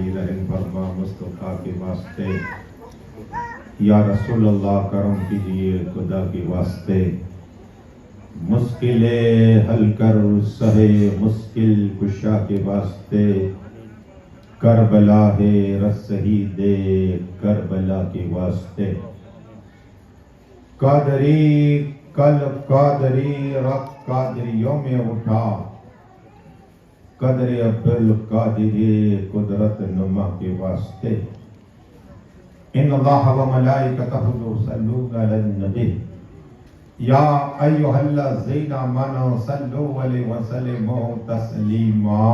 الہی رحم فرما مصطفیٰ کے واسطے، یا رسول اللہ کرم کیجئے خدا کے واسطے، مشکل حل کر سہے مشکل کشا کے واسطے، کربلا ہے رسہی دے کربلا کے واسطے، قادری کل قادری رب قادریوں میں اٹھا، قدر عبدالقادری قدرت نما کے واسطے، ان اللہ و ملائکتہ یصلون علی النبی یا ایھا الذین آمنوا صلوا علیہ وسلموا تسلیما،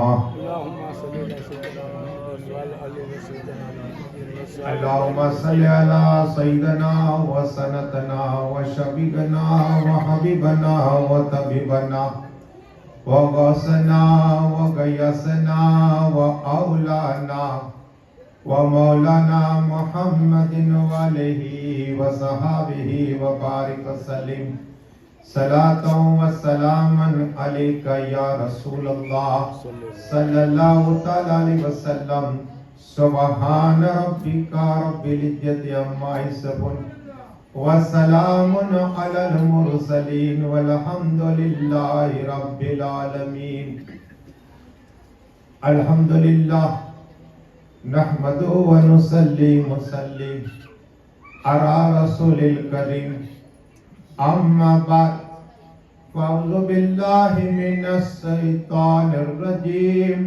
اللہم صل علی سیدنا و سندنا و شفیعنا و حبیبنا و طبیبنا و غوثنا و غیاثنا و اولانا و مولانا محمد و آلہ و صحابہ و بارک وسلم، صلاۃ و سلاما علیک یا رسول اللہ صلی اللہ تعالی علیہ وسلم، سبحان ربک رب العزت عما یصفون وسلام علی المرسلین والحمد للہ رب العالمین۔ الحمدللہ نحمد و نصلی مسلم علی رسول الکریم، اما بعد فاعوذ باللہ من الشیطان الرجیم،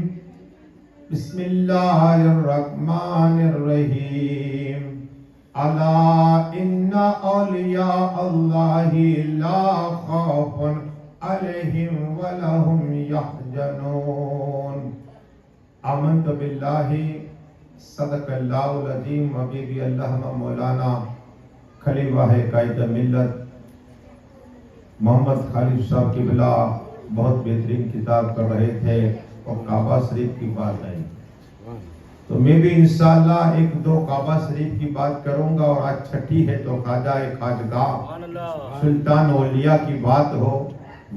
بسم اللہ الرحمن الرحیم، الا ان اولیاء اللہ لا خوف علیہم ولا هم یحزنون۔ آمنت باللہ صدق اللہ العظیم، حبیبی اللہ مولانا خلیفہ قائد ملت محمد خالد صاحب قبلہ بہت بہترین کتاب کر رہے تھے اور کعبہ شریف کی بات آئی، تو میں بھی انشاءاللہ ایک دو کعبہ شریف کی بات کروں گا، اور آج چھٹی ہے تو خواجہ خواجگاہ سلطان اولیاء کی بات ہو،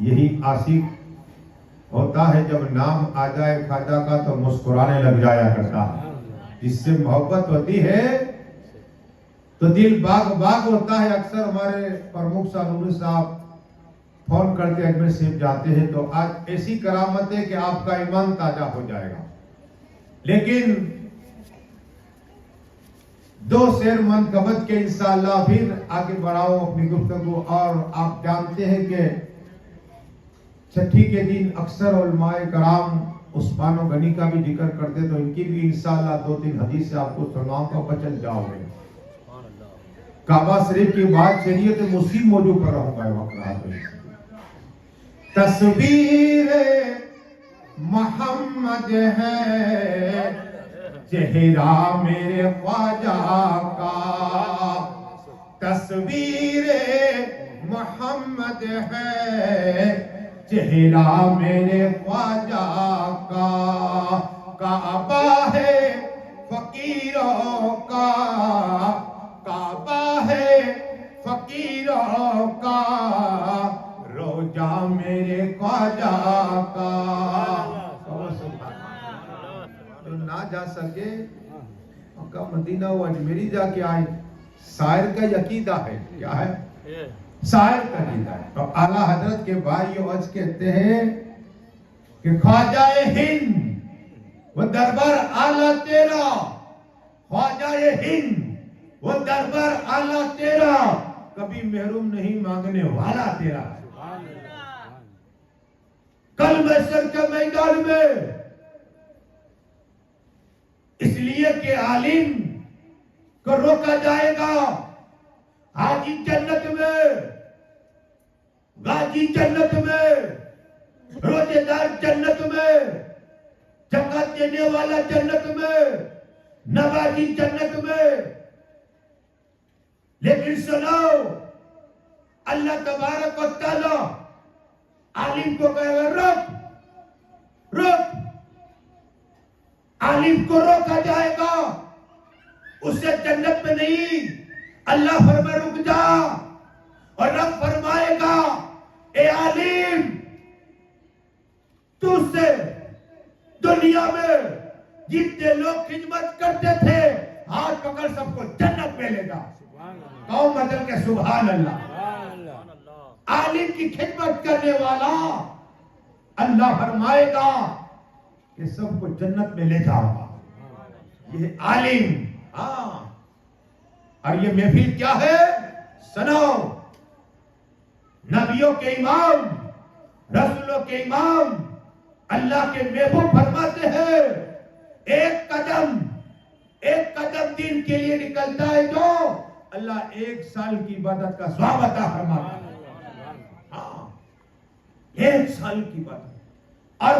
یہی عاشق ہوتا ہے جب نام آ جائے خواجہ کا تو مسکرانے لگ جایا کرتا ہے، جس سے محبت ہوتی ہے تو دل باغ باغ ہوتا ہے۔ اکثر ہمارے پرمکھ صاحب صاحب فون کرتے اجمیر شریف جاتے ہیں تو آج ایسی کرامت ہے کہ آپ کا ایمان تازہ ہو جائے گا، لیکن دو شعر منقبت کے انشاءاللہ پھر آگے بڑھاؤ اپنی گفتگو۔ اور آپ جانتے ہیں کہ چھٹی کے دن اکثر علماء کرام عثمان و غنی کا بھی ذکر کرتے، تو ان کی بھی انشاءاللہ دو تین حدیث سے آپ کو سناؤں گا، بچن جاؤ گے۔ کعبہ شریف کی بات چلیے تو اسی موضوع پر رہوں گا وقت رہا تو تصویر محمد ہے چہرہ میرے خواجہ کا، تصویر محمد ہے چہرہ میرے خواجہ کا، کعبہ ہے فقیروں کا، کعبہ ہے فقیروں کا، روجہ میرے خواجہ کا۔ جو نہ جا سکے مکہ مدینہ وہ اجمیری جا کے آئے، شاعر کا عقیدہ ہے، کیا ہے؟ شاعر کا عقیدہ ہے۔ تو اعلیٰ حضرت کے بھائی عز کہتے ہیں کہ خواجہ ہند وہ دربار اعلیٰ تیرا، خواجہ ہند وہ دربار اعلیٰ تیرا، کبھی محروم نہیں مانگنے والا تیرا۔ کل محشر کے میدان میں اس لیے کہ عالم کو روکا جائے گا، حاجی جنت میں، غازی جنت میں، روزے دار جنت میں، زکات دینے والا جنت میں، نوازی جنت میں، لیکن سنو اللہ تبارک و تعالی عالم کو کہے گا رک رک، عالم کو روکا جائے گا، اسے جنت میں نہیں، اللہ فرمائے رک جا، اور رب فرمائے گا اے عالم تو سے دنیا میں جتنے لوگ خدمت کرتے تھے ہاتھ پکڑ سب کو جنت میں لے جا. قوم بدل کے سبحان اللہ. عالم کی خدمت کرنے والا اللہ فرمائے گا کہ سب کو جنت میں لے جاؤں گا. یہ عالم. ہاں. اور یہ محفل کیا ہے؟ سنو. نبیوں کے امام، رسولوں کے امام، اللہ کے محبوب فرماتے ہیں ایک قدم دین کے لیے نکلتا ہے تو اللہ 1 سال کی عبادت کا ثواب عطا فرماتا ہے. ہاں 1 سال کی عبادت. اور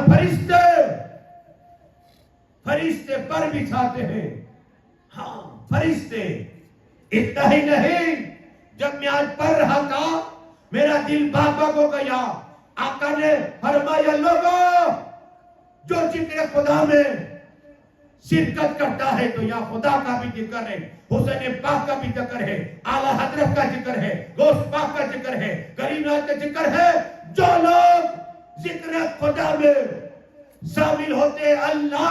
فرشتے پر بچھاتے ہیں. ہاں فرشتے. اتنا ہی نہیں، جب میں آج پڑھ رہا تھا میرا دل باغ ہو گیا. آقا نے فرمایا لوگوں جو ذکر خدا میں شرکت کرتا ہے تو یا خدا کا بھی ذکر ہے، حسین پاک کا بھی ذکر ہے، اعلیٰ حضرت کا ذکر ہے، غوث پاک کا ذکر ہے، کریم نواز کا ذکر ہے. جو لوگ ذکر خدا میں شامل ہوتے اللہ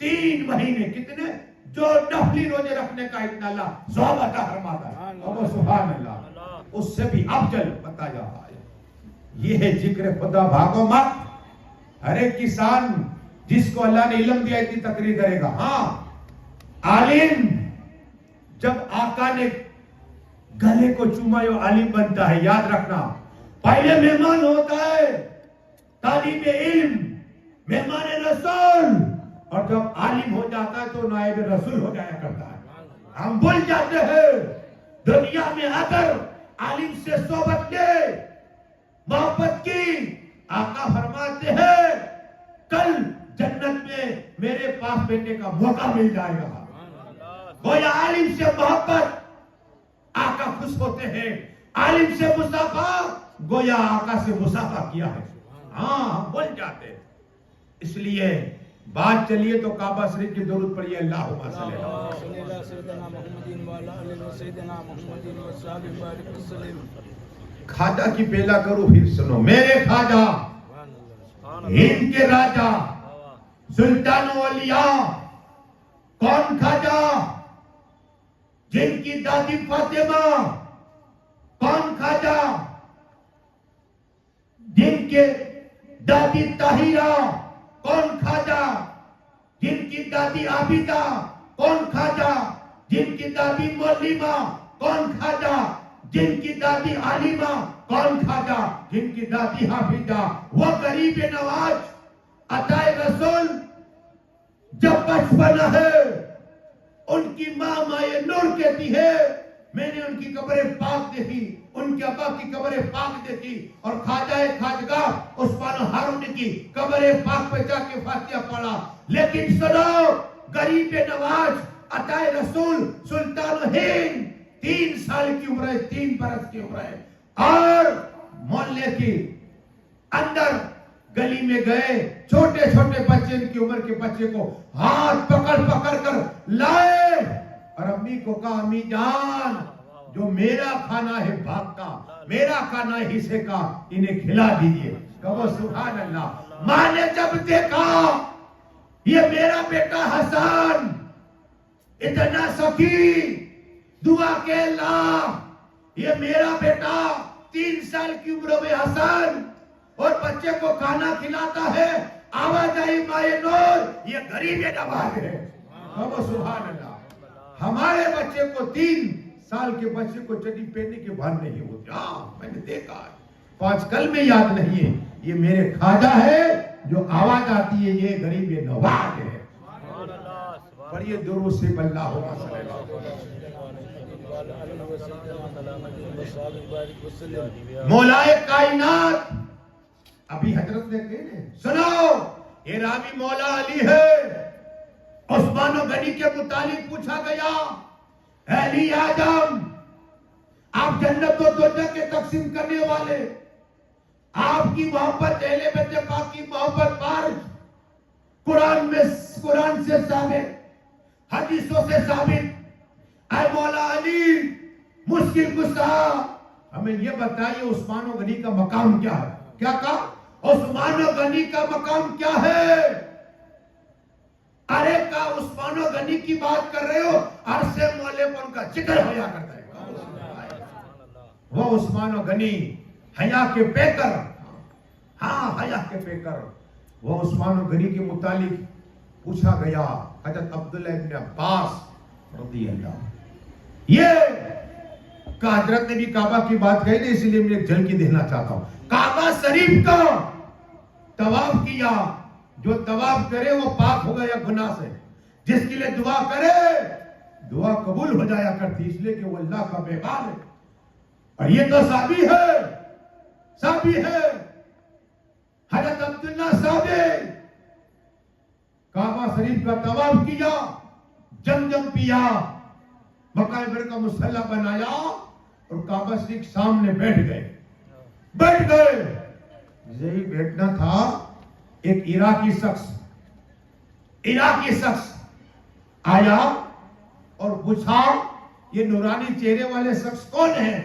3 مہینے کتنے جو نفلی روزے رکھنے کا اتنا اللہ ثواب عطا فرماتا ہے. اور سبحان اللہ. اس سے بھی افضل بتا جا رہا ہے. یہ ہے ذکر خدا. بھاگو مت. ہر ایک کسان جس کو اللہ نے علم دیا اتنی تقریر کرے گا. ہاں عالم جب آقا نے گلے کو چوما یہ عالم بنتا ہے. یاد رکھنا پہلے مہمان ہوتا ہے طالب علم، مہمان رسول، اور جب عالم ہو جاتا ہے تو نائب رسول ہو جایا کرتا ہے. ہم بھول جاتے ہیں دنیا میں اگر عالم سے صحبت لے، محبت کی، آقا فرماتے ہیں کل جنت میں میرے پاس بیٹھنے کا موقع مل جائے گا. گویا عالم سے محبت آقا خوش ہوتے ہیں. عالم سے مصافحہ گویا آقا سے مصافحہ کیا ہے. ہاں ہم بھول جاتے ہیں. اس لیے بات چلیے تو کعبہ شریف کی درود پڑھیے. اللہم صلی اللہ سیدنا محمد وعلی آلہ سیدنا محمد وسلم. خواجہ کی پہلا کرو پھر سنو. میرے خواجہ ہند کے راجہ سلطان اولیاء کون خواجہ؟ جن کی دادی فاطمہ. کون خواجہ؟ جن کے دادی طاہرہ. کون خواجہ؟ جن کی دادی عابدہ. کون خواجہ؟ جن کی دادی معلمہ. کون خواجہ؟ جن کی دادی عالمہ. کون خواجہ؟ جن کی دادی حافظہ. وہ غریب نواز عطائے رسول جب بچپنا ہے ان کی ماں مائے نور کہتی ہے میں نے ان کی قبر پاک دیکھی، ان کے ابا کی قبر پاک دیکھی، اور خواجہ خواجگاہ عثمان ہارون کی قبر پاک پہ جا کے فاتحہ پڑھا. لیکن سنو غریب نواز عطائے رسول سلطان ہند 3 سال کی عمر ہے، 3 برس کی عمر ہے، اور محلے کی اندر گلی میں گئے چھوٹے چھوٹے بچے ان کی عمر کے بچے کو ہاتھ پکڑ پکڑ کر لائے اور امی کو کہا امی جان جو میرا کھانا ہے بھاگ کا، میرا کھانا ہے حصے کا، انہیں کھلا دیجئے. کہو سبحان اللہ. ماں نے جب دیکھا یہ میرا بیٹا حسن اتنا سخی دعا کے اللہ، یہ میرا بیٹا 3 سال کی عمر میں حسن اور بچے کو کھانا کھلاتا ہے، آواز آئی مائے نور یہ غریب نواز ہے. کہو سبحان اللہ. ہمارے بچے کو 3 سال کے بچے کو چٹی پہننے کے بعد نہیں ہوتی. ہاں میں نے دیکھا ہے، 5 کل میں یاد نہیں ہے. یہ میرے خواجہ ہے جو آواز آتی ہے یہ غریب نواز ہے. پڑھیے درود سے اللہ صلی اللہ مولائے کائنات. ابھی حضرت نے کہے سنو یہ راوی مولا علی ہے. عثمان غنی کے متعلق پوچھا گیا علی آدم آپ جنت و دوزخ کے تقسیم کرنے والے، آپ کی محبت اہل بیت پاک کی محبت بارش قرآن سے ثابت، حدیثوں سے ثابت. اے مولا علی مشکل کشا ہمیں یہ بتائیے عثمان غنی کا مقام کیا ہے؟ کیا کہا؟ عثمان غنی کا مقام کیا ہے؟ ارے کا عثمان غنی کی بات کر رہے ہو، عرص مولا پر ان کا ذکر ہوا کرتا ہے. وہ عثمان غنی حیا کے پیکر، ہاں حیا کے پیکر. وہ عثمان غنی کے متعلق پوچھا گیا حضرت عبداللہ ابن عباس رضی اللہ. یہ کہ حضرت نے بھی کعبہ کی بات کہی، اس لیے میں ایک جھلکی دینا چاہتا ہوں. کعبہ شریف کا طواف کیا، جو طواف کرے وہ پاک ہو گیا گناہ سے. جس کے لیے دعا کرے دعا قبول ہو جایا کرتی، اس لیے کہ وہ اللہ کا مہمان ہے. اور یہ تو ثابت ہے حضرت عبداللہ صاحب کعبہ شریف کا طواف کیا، جم پیا، مکہ ابراہیم کا مصلی بنایا اور کعبہ شریف سامنے بیٹھ گئے. یہی بیٹھنا تھا، ایک عراقی شخص آیا اور پوچھا یہ نورانی چہرے والے شخص کون ہیں؟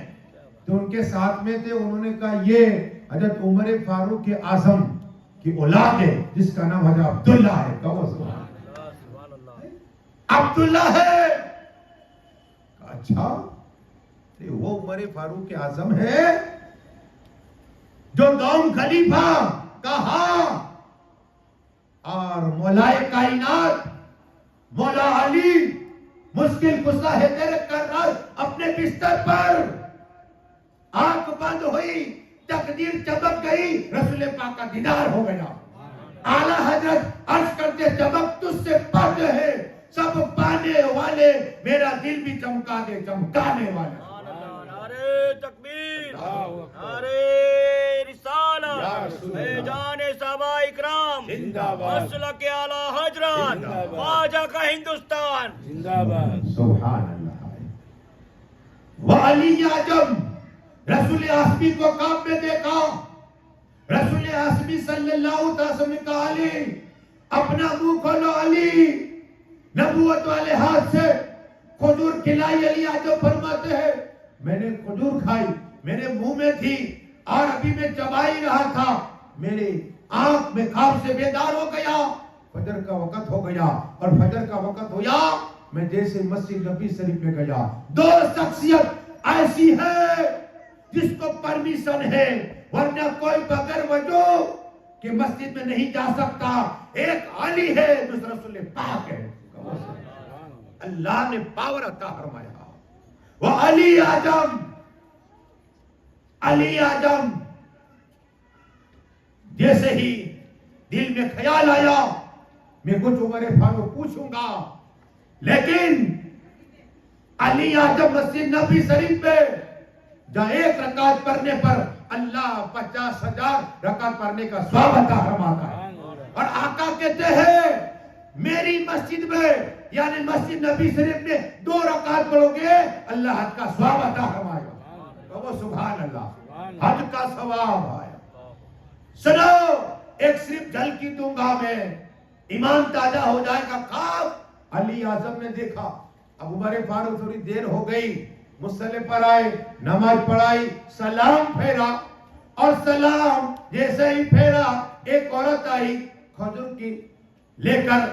تو ان کے ساتھ میں تھے. انہوں نے کہا یہ حضرت عمر فاروق اعظم کی اولاد ہے جس کا نام حضرت عبداللہ ہے. عبداللہ ہے. اچھا وہ عمر فاروق اعظم ہے جو دوم خلیفہ کہا اور مولائے کائنات مولا علی مشکل کشا ہے تیرے کرنال اپنے بستر پر آنکھ بند ہوئی، تقدیر چمک گئی، رسول پاک کا دیدار ہو گیا. اعلیٰ حضرت عرض کرتے چمک تجھ سے پڑھ ہے سب پانے والے، میرا دل بھی چمکا دے چمکانے والے. نعرے تکبیر، نعرے رسالت، جان صحابہ اکرام، مسلک اعلیٰ حضرت، خواجہ کا ہندوستان زندہ باد. سبحان اللہ. وعلی اعظم رسول اعظمی کو کعب میں دیکھا. رسول اعظمی صلی اللہ علیہ وسلم نے کہا علی اپنا منہ کھولو. علی نبوت والے ہاتھ سے کھجور کھلائی. علی اعظم فرماتے ہیں میں نے کھجور کھائی، میرے منہ میں تھی اور ابھی میں چبا ہی رہا تھا، میری آنکھ میں خواب سے بیدار ہو گیا. فجر کا وقت ہو گیا اور فجر کا وقت ہویا میں جیسے مسجد نبی شریف میں گیا. دو شخصیت ایسی ہے جس کو پرمیشن ہے، ورنہ کوئی بغیر وجہ کہ مسجد میں نہیں جا سکتا. ایک علی ہے، دوسرا رسول پاک ہے. اللہ نے پاور عطا فرمایا. وہ علی اعظم جیسے ہی دل میں خیال آیا میں کچھ عمر فاروق پوچھوں گا، لیکن علی اعظم مسجد نبی شریف پہ جہاں ایک رکعت پڑھنے پر اللہ 50,000 رکعت پڑھنے کا ثواب عطا فرماتا ہے. اور آقا کہتے ہیں میری مسجد میں یعنی مسجد نبی شریف میں 2 رکعت پڑھو گے اللہ حج کا ثواب عطا فرمائے گا. وہ سبحان اللہ، حج کا ثواب آیا. سنو ایک صرف جھلکی دوں گا میں، ایمان تازہ ہو جائے گا. خواب علی اعظم نے دیکھا. اب عمر فاروق تھوڑی دیر ہو گئی، مصلی پر آئے، نماز پڑھائی، سلام پھیرا اور سلام جیسے ہی پھیرا ایک عورت آئی کھجور کی لے کر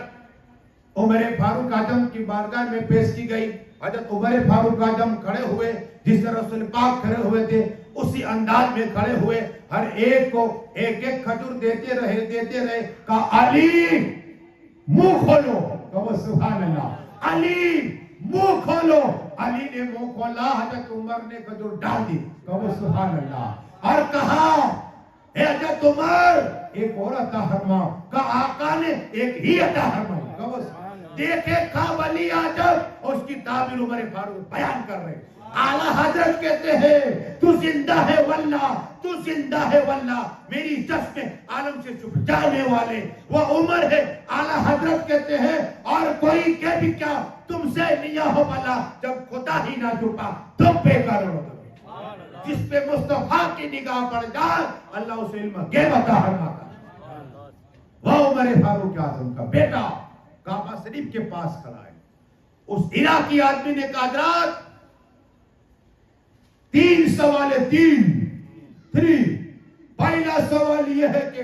عمر فاروق اعظم کی بارگاہ میں پیش کی گئی. حضرت عمر فاروق اعظم کھڑے ہوئے جس طرح رسول پاک کھڑے ہوئے تھے اسی انداز میں کھڑے ہوئے، ہر ایک کو ایک ایک کھجور دیتے رہے. کہا علی منہ کھولو. کہو سبحان اللہ. علی منہ کھولو. علی نے منہ کھولا، حضرت عمر نے کھجور ڈال دی. کہو سبحان اللہ. اور کہا اے حضرت عمر ایک اور عطا فرما. کہا آقا نے ایک ہی عطا فرمائی. کہو دیکھے خواب علی اعظم اور اس کی تعبیر عمر فاروق بیان کر رہے. اعلیٰ حضرت کہتے ہیں تو زندہ ہے واللہ، تو زندہ ہے واللہ، میری عزت میں عالم سے چھپ جانے والے وہ عمر ہے. اعلیٰ حضرت کہتے ہیں اور کوئی کہ بھی کیا تم سے نیا ہو بلا، جب خدا ہی نہ چھپا تم بے قرار ہو. جس پہ مصطفیٰ کی نگاہ پڑ جائے اللہ اسے علم غیب عطا فرماتا. وہ عمر فاروق اعظم کا بیٹا کعبہ شریف کے پاس کھڑا ہے. اس عراقی آدمی نے کہا حضرت 3 سوال ہے. 3 پہلا سوال یہ ہے کہ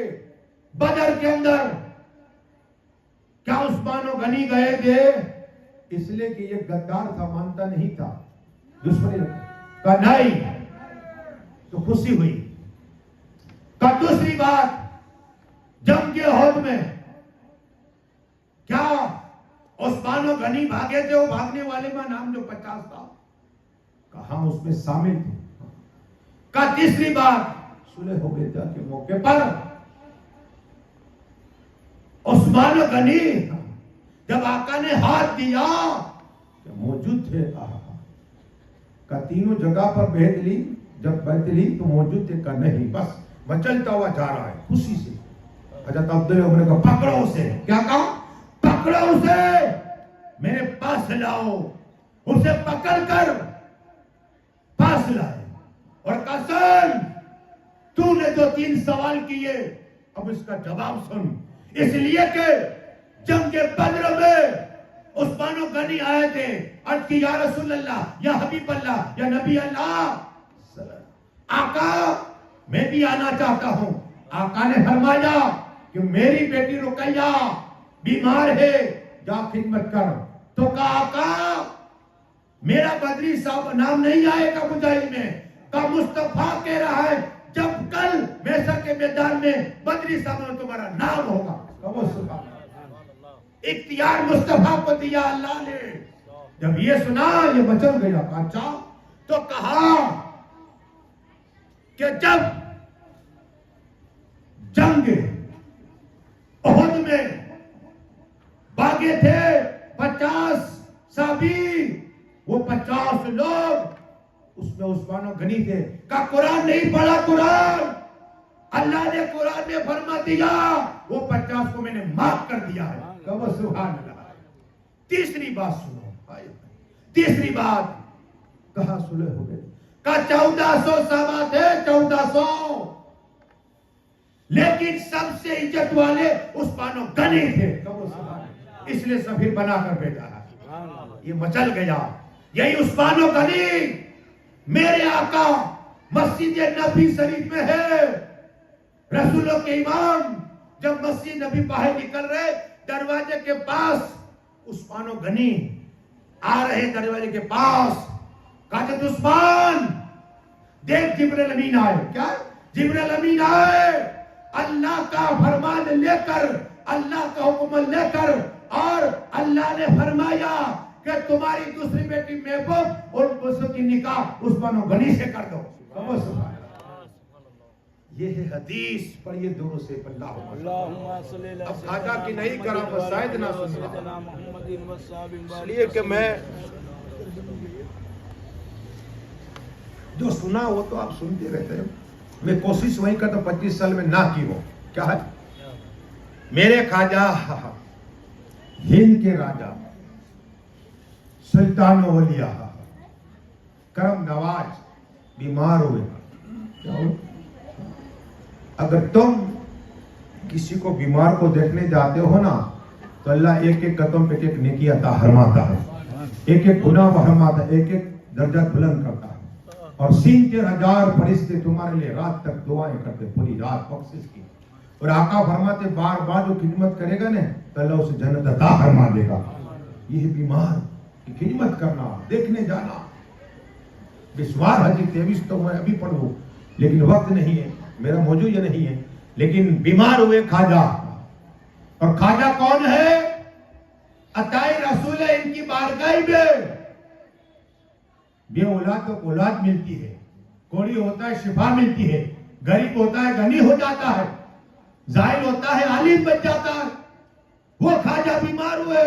بدر کے اندر کیا عثمان و غنی گئے تھے اس لیے کہ یہ غدار تھا, مانتا نہیں تھا, دشمنی کا نہیں تو خوشی ہوئی. کا دوسری بات, جنگ کے عہد میں کیا عثمان و غنی بھاگے تھے؟ وہ بھاگنے والے میں نام جو 50 تھا کہاں اس میں شامل تھے. کا تیسری بات, صلح حدیبیہ کے موقع پر عثمان و غنی جب آقا نے ہاتھ دیا موجود تھے. کا تینوں جگہ پر بیعت لی, جب بیعت لی تو موجود تھے. کا نہیں, بس مچلتا ہوا جا رہا ہے خوشی سے. حضرت عبداللہ نے کہا پکڑو اسے. کیا کہا؟ پکڑو اسے, میرے پاس لاؤ. اسے پکڑ کر پاس لائے اور قسم تو نے جو 3 سوال کیے اب اس کا جواب سن. اس لیے کہ جنگ بدر میں عثمان و غنی آئے تھے, عرض کی یا رسول اللہ, یا حبیب اللہ, یا نبی اللہ, آقا میں بھی آنا چاہتا ہوں. آقا نے فرمایا کہ میری بیٹی رقیہ بیمار ہے, جا خدمت کر. تو کہا آقا میرا بدری صاحب نام نہیں آئے گا مجاہد میں. کا مصطفیٰ کہہ رہا ہے جب کل میسر کے میدان میں بدری صاحب میں تمہارا نام ہوگا. اختیار مصطفیٰ کو دیا اللہ نے. جب یہ سنا یہ مچل گیا. اچھا, تو کہا کہ جب جنگ احد میں باغے تھے 50 صحابی, وہ 50 لوگ اس میں عثمان و غنی تھے. کا قرآن نہیں پڑھا. قرآن اللہ نے قرآن میں فرما دیا وہ 50 کو میں نے معاف کر دیا ہے. کہو سبحان اللہ. تیسری بات سنو, تیسری بات کہاں صلح ہو گئی. کا 1400 صحابہ تھے, 1400, لیکن سب سے عزت والے عثمان و غنی تھے. کہو سبحان اللہ. اس لیے سفیر بنا کر بھیجا ہے. یہ مچل گیا. یہی عثمان و غنی میرے آقا مسجد نبی شریف میں ہے. رسولوں کے امام جب مسجد نبی باہر نکل رہے دروازے کے پاس عثمان و غنی آ رہے دروازے کے پاس. کہتے عثمان دیکھ جبرائیل امین آئے. کیا جبرائیل امین آئے اللہ کا فرمان لے کر, اللہ کا حکم لے کر, اور اللہ نے فرمایا کہ تمہاری دوسری بیٹی محبوب اور اس کی نکاح عثمان و غنی سے کر دو. یہ ہے حدیث پر یہ دونوں سے اللہ. اب خواجہ کی نہیں کرا بس شاید نہ سنا. اس لیے کہ میں جو سنا وہ تو آپ سنتے رہتے ہیں. میں کوشش وہی کرتا 25 سال میں نہ کی ہو. کیا ہے میرے خواجہ ہند کے راجہ سلطان اولیاء کرم نواز بیمار ہوئے. کیا ہو؟ اگر تم کسی کو بیمار کو دیکھنے جاتے ہو نا تو اللہ ایک ایک قدم پہ ایک نیکی عطا فرماتا ہے, ایک ایک گناہ فرماتا ہے, ایک ایک درجہ بلند کرتا ہے. اور 3,000 فرشتے تمہارے لیے رات تک دعائیں کرتے, پوری رات بخشش کی. اور آقا فرماتے بار بار جو خدمت کرے گا نا تو اللہ اسے جنت عطا فرما دے گا. یہ بیمار کی خدمت کرنا, دیکھنے جانا. بسوار حدیث 23 تو میں ابھی پڑھوں لیکن وقت نہیں ہے, میرا موضوع یہ نہیں ہے. لیکن بیمار ہوئے خواجہ, اور خواجہ کون ہے؟ عطائے رسول ہے. ان کی بارگاہ میں بے اولاد کو اولاد ملتی ہے, کوڑی ہوتا ہے شفا ملتی ہے, غریب ہوتا ہے غنی ہو جاتا ہے, زائل ہوتا ہے عالم بن جاتا ہے. وہ خواجہ بیمار ہوئے,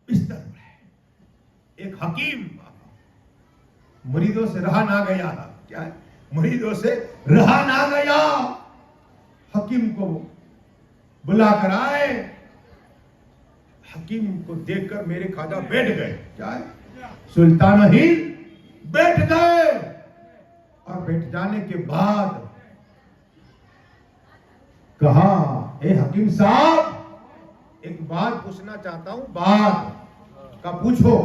بستر پر ایک حکیم مریدوں سے رہا نہ گیا. کیا ہے؟ مریدوں سے رہا نہ گیا. حکیم کو بلا کر آئے. حکیم کو دیکھ کر میرے خواجہ بیٹھ گئے. کیا ہے؟ سلطان ہند بیٹھ گئے. اور بیٹھ جانے کے بعد کہا اے حکیم صاحب ایک بات پوچھنا چاہتا ہوں. بات کا پوچھو.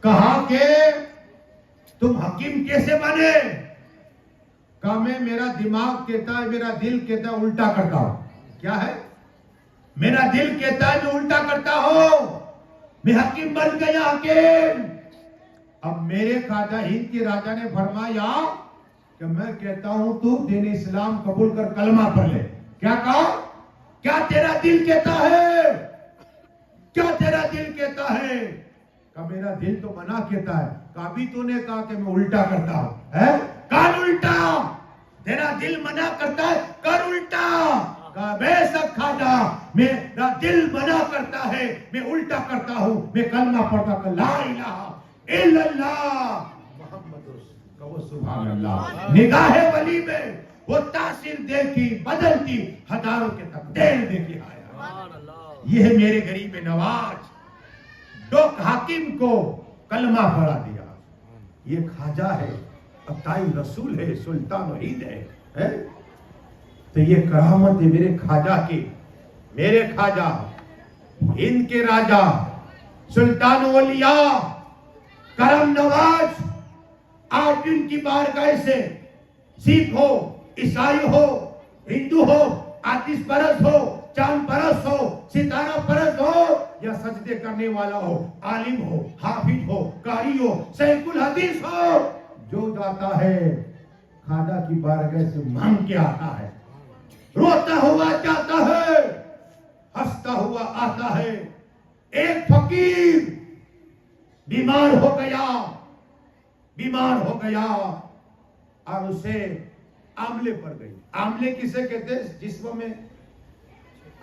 کہا کہ تم حکیم کیسے بنے؟ کہا میں, میرا دماغ کہتا ہے, میرا دل کہتا ہے الٹا کرتا ہوں. کیا ہے؟ میرا دل کہتا ہے میں الٹا کرتا ہوں، میں حکیم بن گیا حکیم۔ اب میرے خواجہ ہند کے راجا نے فرمایا کہ میں کہتا ہوں تو دین اسلام قبول کر کلمہ پڑھ لے۔ کیا کہا؟ کیا تیرا دل کہتا ہے؟ کیا تیرا دل کہتا ہے؟ کہ میرا دل تو منع کہتا ہے۔ کبھی تو نے کہا کہ میں الٹا کرتا ہوں، کر الٹا، تیرا دل منع کرتا ہے، کر الٹا۔ کہا بے شک خواجہ میرا دل منع کرتا ہے، میں الٹا کرتا ہوں، میں کلمہ پڑھتا کہ لا الہ الا اللہ محمد رسول اللہ، سبحان اللہ۔ نگاہ ولی میں وہ تاثیر دیکھی، بدلتی، ہزاروں کے تقدیر دیکھی آیا۔ یہ ہے میرے غریب نواز، ڈوک حاکم کو کلمہ پڑھا دیا۔ یہ خواجہ ہے، عطائی رسول ہے، سلطان وحید ہے۔ تو یہ کرامت ہے میرے خواجہ کی، میرے خواجہ ہند کے راجا سلطان اولیاء کرم نواز، آپ ان کی بارگاہ سے سکھ ہو، عیسائی ہو، ہندو ہو، آتش پرست ہو، چاند پرست ہو، ستارہ پرست ہو، یا سجدے کرنے والا ہو، عالم ہو، حافظ ہو، قاری ہو، شیخ الحدیث ہو، جو جاتا ہے خواجہ کی بارگاہ سے مانگ کے آتا ہے، روتا ہوا جاتا ہے، ہنستا ہوا آتا ہے۔ ایک فقیر بیمار ہو گیا اور اسے آملے پڑ گئی۔ آملے کسے کہتے ہیں؟ جسم میں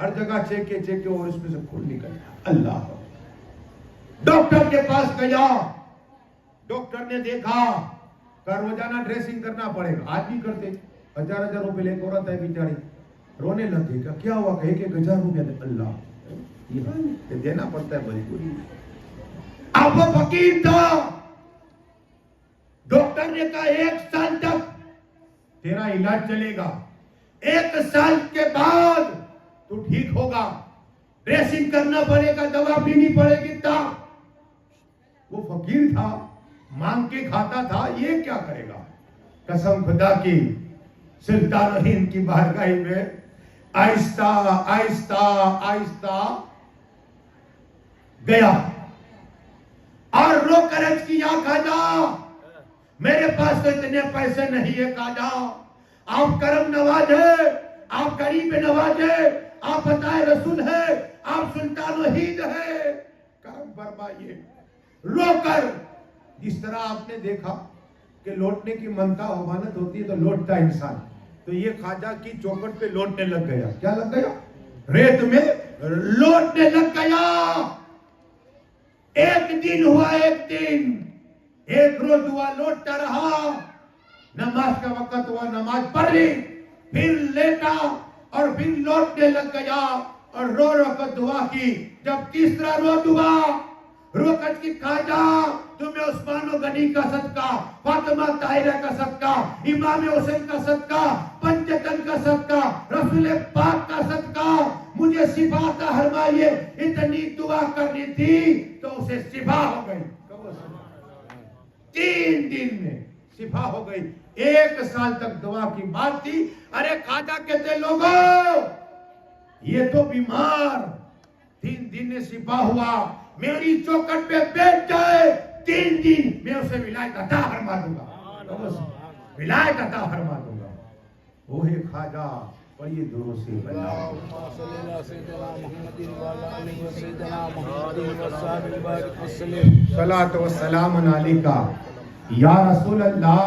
ہر جگہ چیکے اور اس میں سے خون نکلتا۔ اللہ، ڈاکٹر کے پاس گیا، ڈاکٹر نے دیکھا کہ روزانہ ڈریسنگ کرنا پڑے گا، آج بھی کرتے، 1000 روپے لے کے عورت ہے بیچاری، رونے لگے کہ کیا ہوا؟ کہے کہ 1000 روپے دے۔ اللہ، یہ دینا پڑتا ہے مجبوری۔ اب وہ فقیر تھا، ڈاکٹر نے کہا 1 سال تک تیرا علاج چلے گا، 1 سال کے بعد تو ٹھیک ہوگا، ڈریسنگ کرنا پڑے گا، دوا پینی پڑے گی۔ تا وہ فقیر تھا، مانگ کے کھاتا تھا، یہ کیا کرے گا؟ قسم خدا کی، سلطان ہند کی بارگاہ میں آہستہ آہستہ آہستہ گیا اور رو کر عرض کیا، خواجہ میرے پاس تو اتنے پیسے نہیں ہے خواجہ، آپ کرم نواز ہے، آپ غریب نواز ہے، آپ عطائے رسول ہے، آپ سلطان وحید ہے، کرم فرمائیے۔ رو کر، جس طرح آپ نے دیکھا کہ لوٹنے کی منتا امانت ہوتی ہے تو لوٹتا انسان، تو یہ خواجہ کی چوکٹ پہ لوٹنے لگ گیا۔ کیا لگ گیا؟ ریت میں لوٹنے لگ گیا۔ ایک دن ہوا، ایک روز ہوا، لوٹتا رہا، نماز کا وقت ہوا، نماز پڑھ لی، پھر لیٹا اور پھر لوٹنے لگ گیا اور رو کر دعا کی۔ جب تیسرا روز ہوا، رو کر کی، خواجہ تمہیں عثمان و غنی کا صدقہ، فاطمہ طاہرہ کا صدقہ، امام حسین کا صدقہ، پنجتن کا صدقہ، رسول پاک کا صدقہ، مجھے شفا عطا فرمائیے۔ اتنی دعا کرنی تھی تو اسے شفا ہو گئی، 3 دن میں شفا ہو گئی۔ 1 سال تک دعا کی بات تھی۔ ارے خواجہ کہتے لوگوں یہ تو بیمار، 3 دن میں شفا ہوا، میری چوکٹ پہ بیٹھ جائے 3 دن میں اسے ولایت عطا فرما دوں گا، ولایت عطا فرما دوں گا۔ وہی خواجہ، پڑھیے درود سے صلاۃ و سلام علیکہ یا رسول اللہ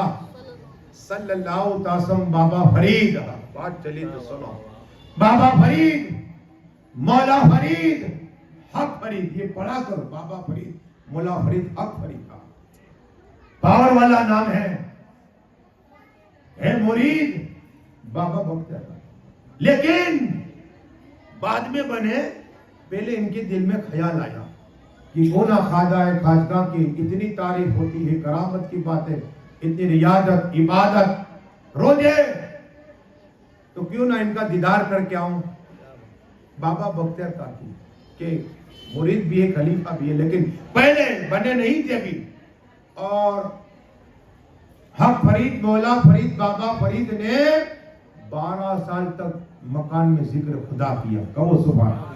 صلی اللہ علیہ وسلم۔ بابا فرید، بات چلی تو سنو، بابا فرید، مولا فرید، حق فرید، یہ پڑھا کرو، بابا فرید، مولا فرید، حق فرید کا پاور والا نام ہے مرید بابا بختیار کا۔ لیکن بعد میں بنے، پہلے ان کے دل میں خیال آیا کہ کون خواجہ ہے، خواجگاہ کی اتنی تعریف ہوتی ہے، کرامت کی باتیں، اتنی ریاضت، عبادت، روزے، تو کیوں نہ ان کا دیدار کر کے آؤں۔ بابا بختیار کا کی کہ مرید بھی ہے، خلیفہ بھی ہے، لیکن پہلے بنے نہیں تھے ابھی۔ اور حق فرید، مولا فرید، بابا فرید نے 12 سال تک مکان میں ذکر خدا کیا، کہو سبحان اللہ۔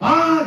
5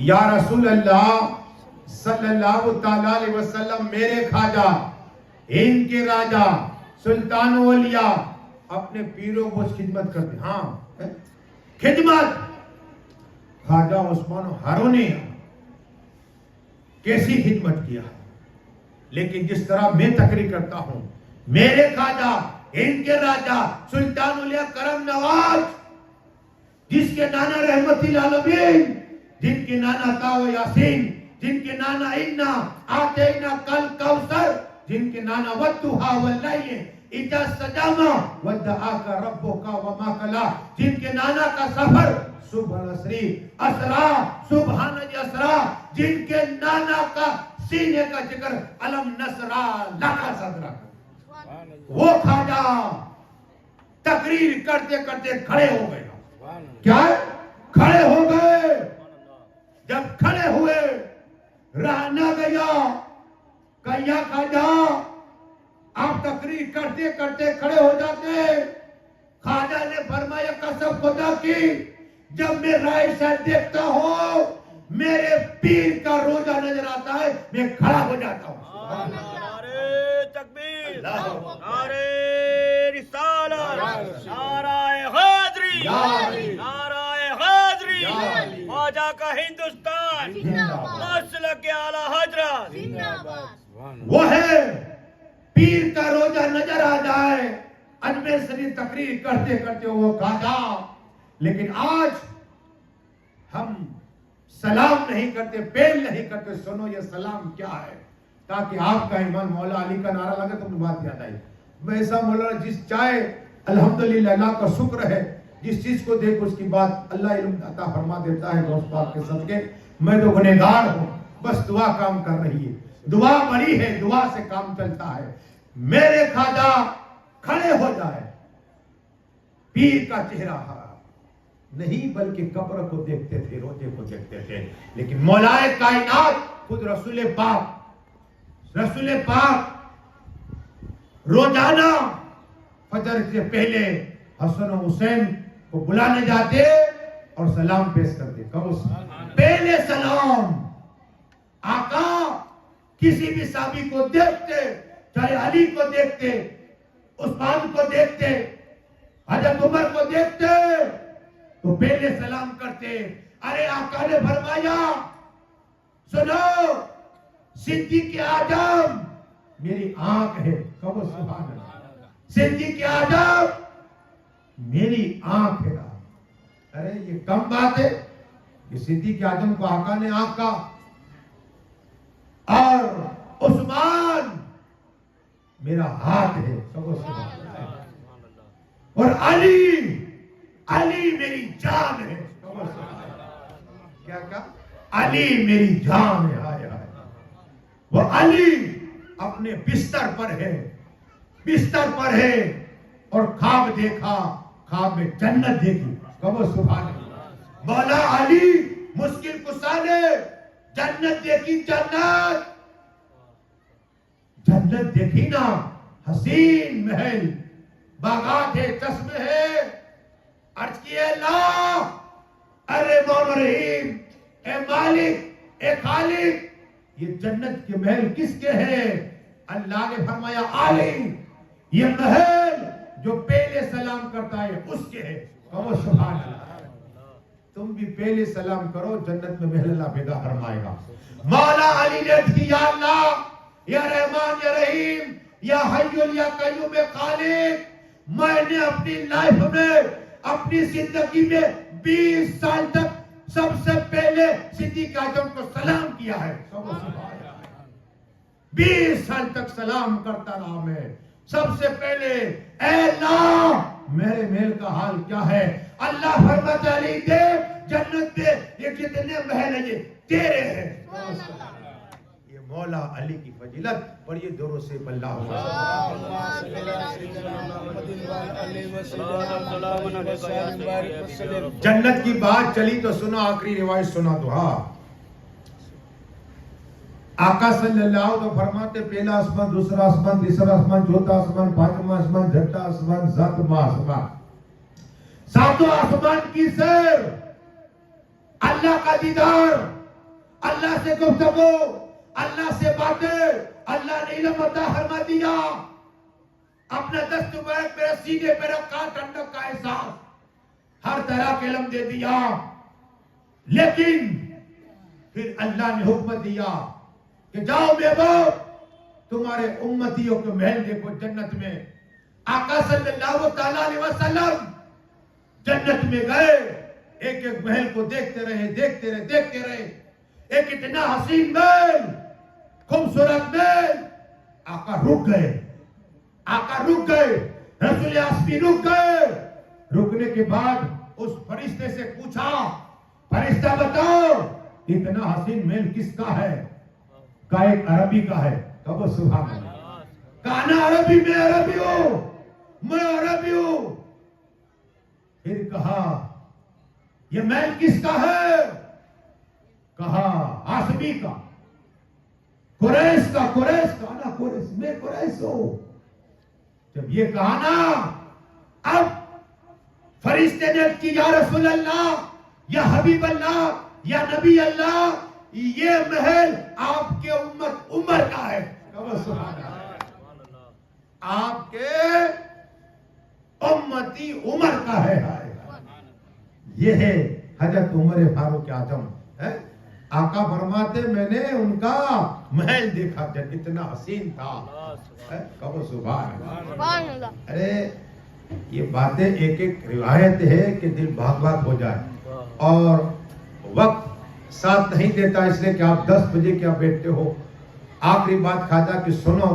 یا رسول اللہ صلی اللہ تعالی علیہ وسلم، میرے خواجہ، ان کے راجہ، سلطان اولیاء اپنے پیروں کو خدمت کرتے. ہاں خدمت. خواجہ عثمان ہارون نے کیسی خدمت کیا، لیکن جس طرح میں تقریر کرتا ہوں، میرے خواجہ، ان کے راجہ، سلطان اولیاء کرم نواز، جس کے نانا رحمت للعالمین، جن کے نانا تاو یاسین، جن کے نانا انا آتینا کل کوثر، جن کے نانا والضحیٰ واللیل اذا سجا ودعاک ربک وما قلی، جن کے نانا کا سفر سبحان اسری اسرا، سبحان اسرا، جن کے نانا کا سینے کا ذکر علم نصرا لکا صدرا. وہ خواجہ تقریر کرتے کرتے کھڑے ہو گئے. کیا کھڑے ہو گئے؟ جب کھڑے ہوئے رہ نہ گیا. کہیا خواجہ آپ تقریر کرتے کرتے کھڑے ہو جاتے. خواجہ نے فرمایا قسم خدا کی، جب میں رائے سے دیکھتا ہوں میرے پیر کا روزہ نظر آتا ہے، میں کھڑا ہو جاتا ہوں. نعرہ تکبیر، نعرہ رسالت، نعرہ حیدری، نعرہ حیدری، خواجہ کا ہندوستان، مسلک اعلی حضرت. وہ ہے پیر کا روزہ نظر آ جائے، اجمیر شریف تقریر کرتے کرتے وہ خواجہ. لیکن آج ہم سلام نہیں کرتے، پیل نہیں کرتے. سنو یہ سلام کیا ہے، تاکہ آپ کا ایمان. مولا علی کا نعرہ لگے تو مجھے بات یاد آئی. میں ایسا مولانا جس چاہے الحمدللہ اللہ کا شکر ہے، جس چیز کو دیکھ اس کی بات اللہ علم عطا فرما دیتا ہے دوست پاک کے صدقے. میں تو گنہگار ہوں، بس دعا کام کر رہی ہے. دعا بڑی ہے، دعا سے کام چلتا ہے. میرے خواجہ کھڑے ہو جائے، پیر کا چہرہ ہرا نہیں بلکہ قبر کو دیکھتے تھے، روزے کو دیکھتے تھے. لیکن مولائے کائنات خود رسول پاک روزانہ فجر سے پہلے حسن و حسین کو بلانے جاتے اور سلام پیش کرتے. پہلے سلام. آقا کسی بھی صحابی کو دیکھتے، چاہے علی کو دیکھتے، عثمان کو دیکھتے، حضرت عمر کو دیکھتے تو پہلے سلام کرتے. ارے آقا نے فرمایا سنو، صدیق اعظم میری آنکھ ہے. کہو سبحان اللہ. صدیق اعظم میری آنکھ ہے. ارے یہ کم بات ہے کہ صدیق اعظم کو آقا نے آنکھ کہا، اور عثمان میرا ہاتھ ہے. کہو سبحان اللہ. اور علی میری جان ہے. کیا کہا؟ علی میری جان ہے. آئے آئے. وہ علی اپنے بستر پر ہے اور خواب دیکھا، خواب میں جنت دیکھی. کہو سبحان اللہ. مولا علی مشکل کشا نے جنت دیکھی. جنت دیکھی نا، حسین محل، باغات ہے، چشمے ہے. عرض کیے اللہ، ارے مولا رحیم، اے مالک، اے خالق، یہ جنت کے محل کس کے ہیں؟ اللہ نے فرمایا علی، یہ محل جو پہلے سلام کرتا ہے اس کے ہے. کہو سبحان اللہ. تم بھی پہلے سلام کرو، جنت میں محل اللہ پیدا فرمائے گا. مولا علی نے کہا یا اللہ، یا رحمان، یا رحیم، یا حی یا قیوم خالق، میں نے اپنی لائف میں، اپنی زندگی میں 20 سال تک سب سے پہلے صدیق اعظم کو سلام کیا ہے. 20 سال تک سلام کرتا رہا میں. سب سے پہلے اے اللہ میرے محل کا حال کیا ہے؟ اللہ فرماتا علی دے جنت دے، یہ کتنے محل ہیں، یہ تیرے ہیں. یہ مولا علی کی فضیلت. پڑھیے دوروں سے اللہ. جنت کی بات چلی تو سنو، آخری روایت سنا دو. ہاں، آقا صلی اللہ علیہ وسلم فرماتے پہلا آسمان، دوسرا آسمان، تیسرا آسمان، چوتھا آسمان، پانچواں آسمان، چھٹا آسمان، ساتواں آسمان. ساتوں آسمان کی سیر، اللہ کا دیدار، اللہ سے گفتگو، اللہ سے باتیں، اللہ نے علم عطا فرما دیا، اپنا دست مبارک میرے سینے پہ رکھا، ٹھنڈک کا احساس، ہر طرح کے علم دے دیا، لیکن پھر اللہ نے حکم دیا کہ جاؤ محبوب تمہارے امتیوں کے محل دیکھو جنت میں۔ آقا صلی اللہ تعالیٰ علیہ وسلم جنت میں گئے، ایک ایک محل کو دیکھتے رہے، ایک اتنا حسین محل، خوبصورت محل، آقا رک گئے، رسول آسمی رک گئے۔ رکنے کے بعد اس فرشتے سے پوچھا، فرشتہ بتاؤ اتنا حسین محل کس کا ہے؟ کہا ایک عربی کا ہے۔ کہو سبحان اللہ، کہا نا عربی، میں عربی ہوں۔ پھر کہا یہ محل کس کا ہے؟ کہا آسمی کا، قریش کا نا، قریش، میں قریش ہوں۔ جب یہ کہا نا، اب فرشتے نے کی یا رسول اللہ، یا حبیب اللہ، یا نبی اللہ، یہ محل آپ کے امت عمر کا ہے۔ آپ کے امتی عمر کا ہے۔ یہ ہے حضرت عمر فاروق اعظم۔ آقا فرماتے میں نے ان کا محل دیکھا جب اتنا حسین تھا۔ کہو سبحان اللہ۔ ارے یہ باتیں ایک ایک روایت ہے کہ دل بھاگ ہو جائے، اور وقت ساتھ نہیں دیتا، اس لیے کہ آپ 10 بجے کیا بیٹھتے ہو۔ آخری بات خواجہ کی سنو،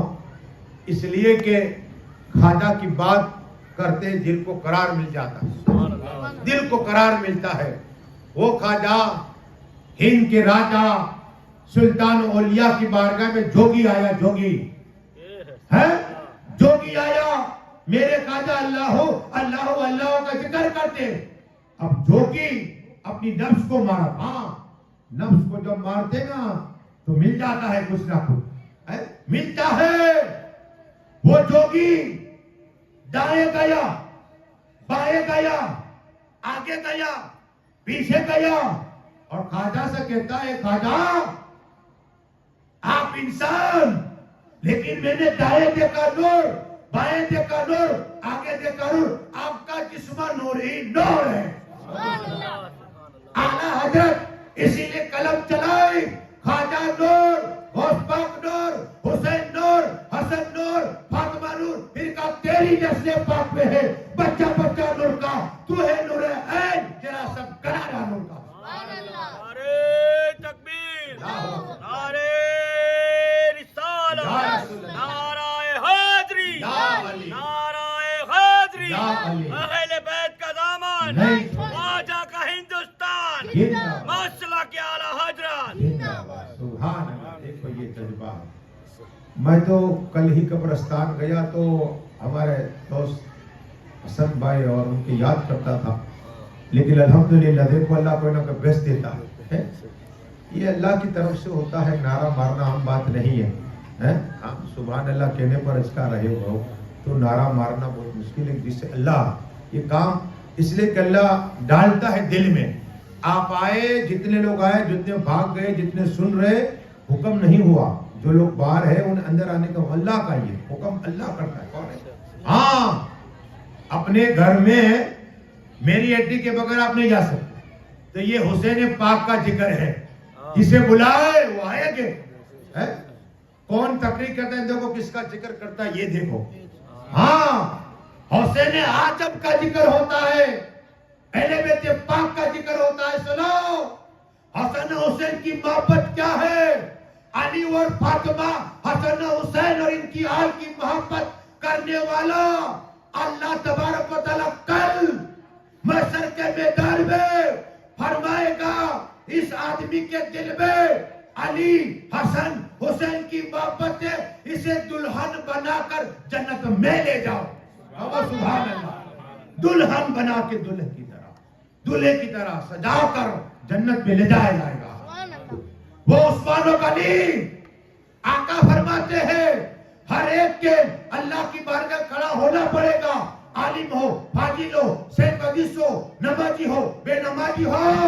اس لیے کہ خواجہ کی بات کرتے دل کو قرار مل جاتا، دل کو قرار ملتا ہے۔ وہ خواجہ ہند کے راجہ سلطان اولیاء کی بارگاہ میں جوگی آیا، جوگی آیا، میرے خواجہ اللہ کا ذکر کرتے۔ اب جوگی اپنی نفس کو مارا، نفس کو جب مارتے نا تو مل جاتا ہے کچھ نہ کچھ، ملتا ہے۔ وہ جوگی دائیں گیا، بائیں گیا، آگے گیا، پیچھے گیا، اور خواجہ سے کہتا ہے خواجہ آپ انسان، لیکن میں نے دائیں دیکھا نور، بائیں دیکھا نور، آگے دیکھا نور، آپ کا جسم نور ہی نور ہے۔ اعلیٰ حضرت اسی لیے قلم چلائی، خواجہ نور، غوث پاک نور، حسین نور، حسن نور، فاطمہ نور، پھر کہا تیری نسل پاک میں ہے بچہ بچہ نور کا، تو ہے نور عین، تیرا سب کنارہ نور کا۔ نعرے تکبیر، نعرے رسالت، نعرہ حیدری، نعرہ حیدری، اہل بیت کا دامن، خواجہ کا ہندوستان، مسئلہ کے اعلیٰ حضرت۔ سبحان اللہ۔ دیکھو یہ جذبہ، میں تو کل ہی قبرستان گیا تو ہمارے دوست حسن بھائی اور ان کی یاد کرتا تھا، لیکن الحمدللہ دیکھو اللہ کوئی نہ کوئی بیس دیتا ہے، یہ اللہ کی طرف سے ہوتا ہے۔ نعرہ مارنا عام بات نہیں ہے، ہم سبحان اللہ کہنے پر اس کا رہے ہو تو نعرہ مارنا بہت مشکل ہے، جس سے اللہ یہ کام اس لیے کہ اللہ ڈالتا ہے دل میں۔ آپ آئے، جتنے لوگ آئے، جتنے بھاگ گئے، جتنے سن رہے، حکم نہیں ہوا، جو لوگ باہر ہیں ان اندر آنے کا اللہ کا یہ حکم اللہ کرتا ہے۔ کون ہے؟ ہاں، اپنے گھر میں میری ہڈی کے بغیر آپ نہیں جا سکتے، تو یہ حسین پاک کا ذکر ہے، جسے بلائے وہ آئے گے۔ کون تقریر کرتا ہے، دیکھو کس کا ذکر کرتا ہے، یہ دیکھو۔ ہاں، حسین اعظم کا ذکر ہوتا ہے، اہل بیت پاک کا ذکر ہوتا ہے۔ سنو حسن حسین کی محبت کیا ہے، علی اور فاطمہ، حسن حسین اور ان کی آل کی محبت کرنے والا اللہ تبارک و تعالیٰ کل محشر کے میدان میں فرمائے گا اس آدمی کے دل میں علی حسن حسین کی محبت ہے، اسے دلہن بنا کر جنت میں لے جاؤ۔ سبحان اللہ، دلہن بنا کے دلہے کی طرح سجا کر جنت میں لے جایا جائے گا۔ وہ عثمان و غنی آقا فرماتے ہیں ہر ایک کے اللہ کی بارگاہ کھڑا ہونا پڑے گا، عالم ہو، فاضل ہو، شیخ حدیث ہو، نمازی ہو، بے نمازی ہو،